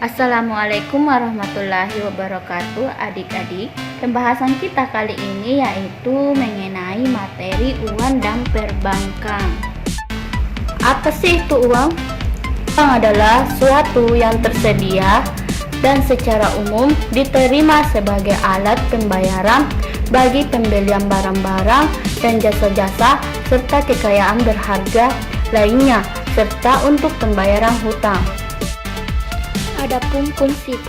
Assalamualaikum warahmatullahi wabarakatuh. Adik-adik, pembahasan kita kali ini yaitu mengenai materi uang dan perbankan. Apa sih itu uang? Uang adalah suatu yang tersedia dan secara umum diterima sebagai alat pembayaran bagi pembelian barang-barang dan jasa-jasa serta kekayaan berharga lainnya, serta untuk pembayaran hutang. Adapun fungsi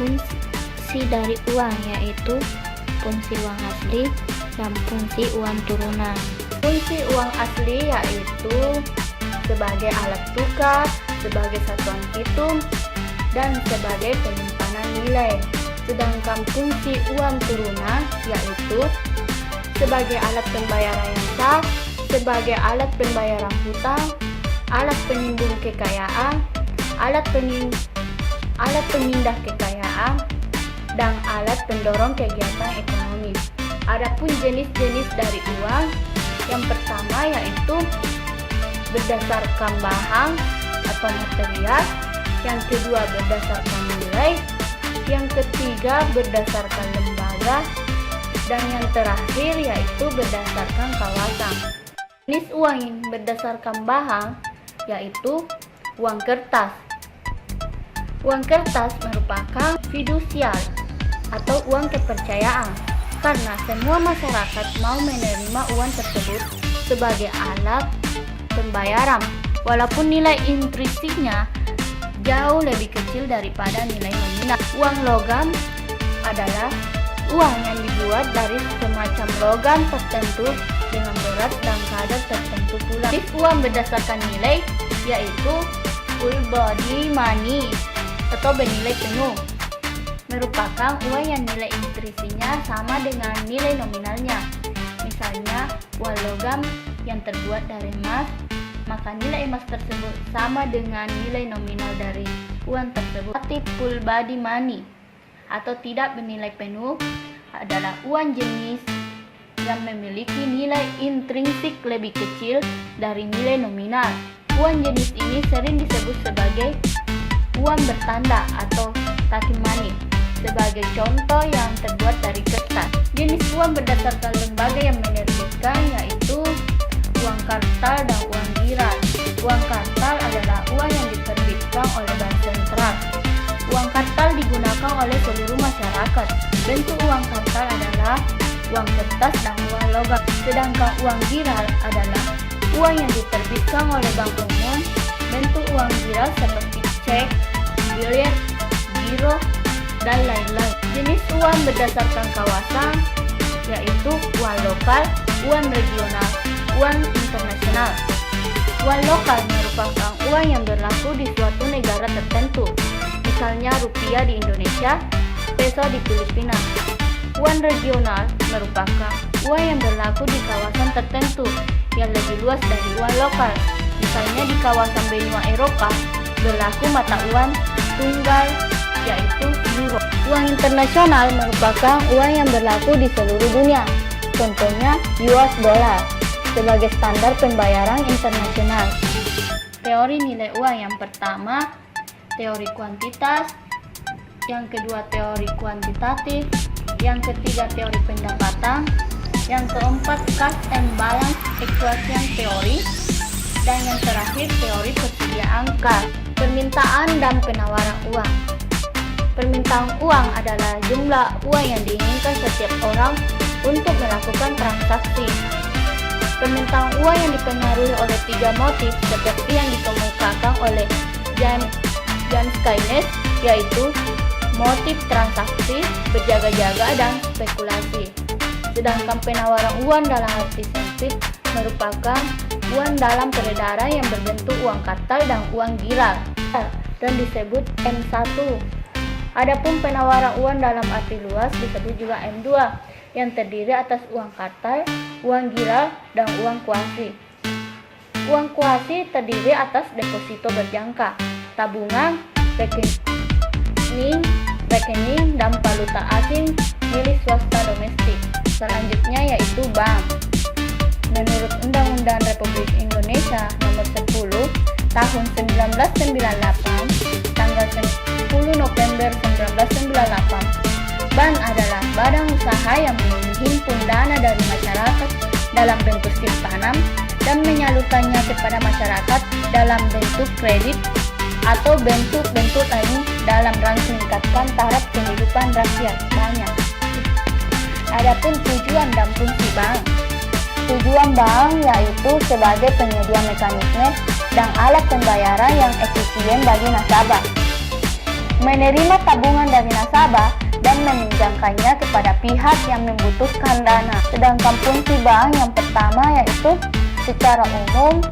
dari uang yaitu fungsi uang asli dan fungsi uang turunan. Fungsi uang asli yaitu sebagai alat tukar, sebagai satuan hitung, dan sebagai penyimpanan nilai. Sedangkan fungsi uang turunan yaitu sebagai alat pembayaran yang sah, sebagai alat pembayaran hutang, alat penimbun kekayaan, alat pemindah kekayaan, dan alat pendorong kegiatan ekonomi. Adapun jenis-jenis dari uang, yang pertama yaitu berdasarkan bahan atau material, yang kedua berdasarkan nilai, yang ketiga berdasarkan lembaga, dan yang terakhir yaitu berdasarkan kawasan. Jenis uang yang berdasarkan bahan yaitu uang kertas. Uang kertas merupakan fidusial atau uang kepercayaan karena semua masyarakat mau menerima uang tersebut sebagai alat pembayaran walaupun nilai intrinsiknya jauh lebih kecil daripada nilai nominal. Uang logam adalah uang yang dibuat dari semacam logam tertentu dengan berat dan kadar tertentu pula. Jenis uang berdasarkan nilai yaitu full body money atau bernilai penuh, merupakan uang yang nilai intrinsiknya sama dengan nilai nominalnya. Misalnya uang logam yang terbuat dari emas, maka nilai emas tersebut sama dengan nilai nominal dari uang tersebut. Full body money atau tidak bernilai penuh adalah uang jenis yang memiliki nilai intrinsik lebih kecil dari nilai nominal. Uang jenis ini sering disebut sebagai uang bertanda atau taking money, sebagai contoh yang terbuat dari kertas. Jenis uang berdasarkan lembaga yang menerbitkan yaitu uang kartal dan uang giral. Uang kartal adalah uang yang diterbitkan oleh Bank Sentral. Uang kartal digunakan oleh seluruh masyarakat. Bentuk uang kartal adalah uang kertas dan uang logam. Sedangkan uang giral adalah uang yang diterbitkan oleh bank umum. Bentuk uang giral seperti cek, bilet, giro, dan lain-lain. Jenis uang berdasarkan kawasan yaitu uang lokal, uang regional, uang internasional. Uang lokal merupakan uang yang berlaku di suatu negara tertentu, misalnya rupiah di Indonesia, peso di Filipina. Uang regional merupakan uang yang berlaku di kawasan tertentu yang lebih luas dari uang lokal, misalnya di kawasan benua Eropa berlaku mata uang tunggal yaitu euro. Uang internasional merupakan uang yang berlaku di seluruh dunia, contohnya US dollar sebagai standar pembayaran internasional. Teori nilai uang yang pertama, teori kuantitas, yang kedua teori kuantitatif, yang ketiga teori pendapatan, yang keempat cash and balance equation theory, dan yang terakhir teori persediaan kas. Permintaan dan penawaran uang. Permintaan uang adalah jumlah uang yang diinginkan setiap orang untuk melakukan transaksi. Permintaan uang yang dipengaruhi oleh tiga motif seperti yang dikemukakan oleh John Keynes, yaitu motif transaksi, berjaga-jaga, dan spekulasi. Sedangkan penawaran uang dalam arti sempit merupakan uang dalam peredaran yang berbentuk uang kartal dan uang giral dan disebut M1. Adapun penawaran uang dalam arti luas disebut juga M2 yang terdiri atas uang kartal, uang giral, dan uang kuasi. Uang kuasi terdiri atas deposito berjangka, tabungan, rekening, dan valuta asing milik swasta domestik. Selanjutnya yaitu bank. Menurut Undang-Undang Republik Indonesia Nomor 10 Tahun 1998, tanggal 10 November 1998, bank adalah badan usaha yang menghimpun dana dari masyarakat dalam bentuk simpanan dan menyalurkannya kepada masyarakat dalam bentuk kredit atau bentuk-bentuk lain dalam rangka meningkatkan taraf kehidupan rakyat banyak. Adapun tujuan dan fungsi bank. Tujuan bank yaitu sebagai penyedia mekanisme dan alat pembayaran yang efisien bagi nasabah, menerima tabungan dari nasabah dan meminjamkannya kepada pihak yang membutuhkan dana. Sedangkan fungsi bank yang pertama yaitu secara umum,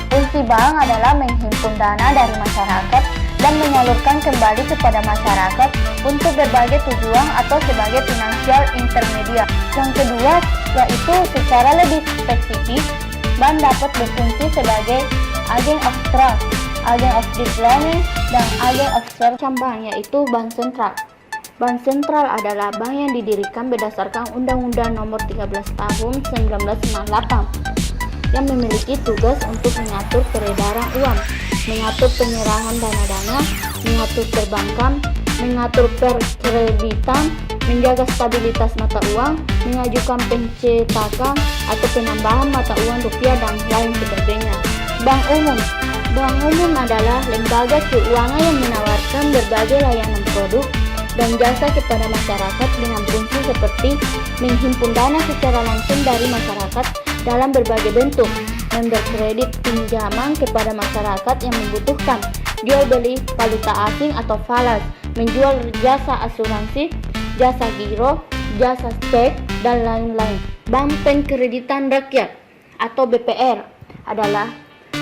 fungsi bank adalah menghimpun dana dari masyarakat dan menyalurkan kembali kepada masyarakat untuk berbagai tujuan atau sebagai financial intermediate. Yang kedua yaitu secara lebih spesifik, bank dapat berfungsi sebagai agen of trust, agen of development, dan agen of service. Bank yaitu bank sentral. Bank sentral adalah bank yang didirikan berdasarkan Undang-Undang Nomor 13 Tahun 1998 yang memiliki tugas untuk mengatur peredaran uang, mengatur penyerahan dana-dana, mengatur perbankan, mengatur perkreditan, menjaga stabilitas mata uang, mengajukan pencetakan atau penambahan mata uang rupiah dan lain sebagainya. Bank umum. Bank umum adalah lembaga keuangan yang menawarkan berbagai layanan produk dan jasa kepada masyarakat dengan fungsi seperti menghimpun dana secara langsung dari masyarakat dalam berbagai bentuk, memberi kredit pinjaman kepada masyarakat yang membutuhkan, jual beli valuta asing atau falas, menjual jasa asuransi, jasa giro, jasa cek, dan lain-lain. Bank Pengkreditan Rakyat atau BPR adalah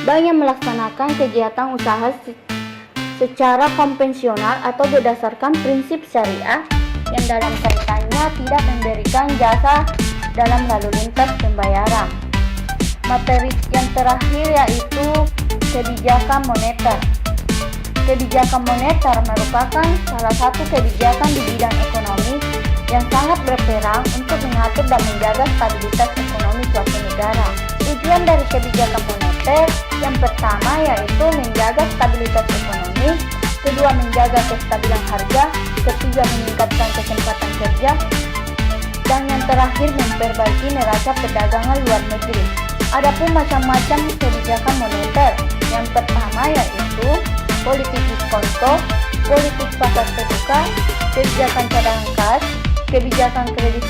bank yang melaksanakan kegiatan usaha secara konvensional atau berdasarkan prinsip syariah yang dalam kaitannya tidak memberikan jasa dalam lalu lintas pembayaran. Materi yang terakhir yaitu kebijakan moneter. Kebijakan moneter merupakan salah satu kebijakan di bidang ekonomi yang sangat berperan untuk mengatur dan menjaga stabilitas ekonomi suatu negara. Tujuan dari kebijakan moneter yang pertama yaitu menjaga stabilitas ekonomi, kedua menjaga kestabilan harga, ketiga meningkatkan kesempatan kerja, dan yang terakhir memperbaiki neraca perdagangan luar negeri. Adapun macam-macam kebijakan moneter, yang pertama yaitu politik diskonto, politik pasar terbuka, kebijakan cadangan kas, kebijakan kredit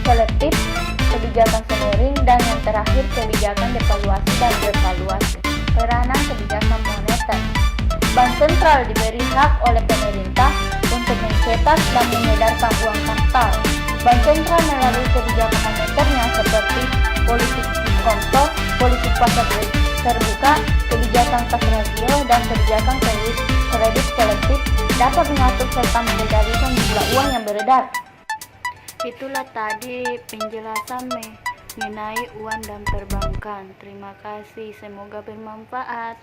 selektif, kebijakan seniring, dan yang terakhir kebijakan devaluasi dan revaluasi. Peranan kebijakan moneter. Bank sentral diberi hak oleh pemerintah untuk mencetak dan mengedarkan uang kapital. Bank sentral melalui kebijakan moneternya seperti politik diskonto, politik pasar terbuka, kebijakan kas rasio, dan kebijakan kredit selektif dapat mengatur serta mengendalikan jumlah uang yang beredar. Itulah tadi penjelasan mengenai uang dan perbankan. Terima kasih, semoga bermanfaat.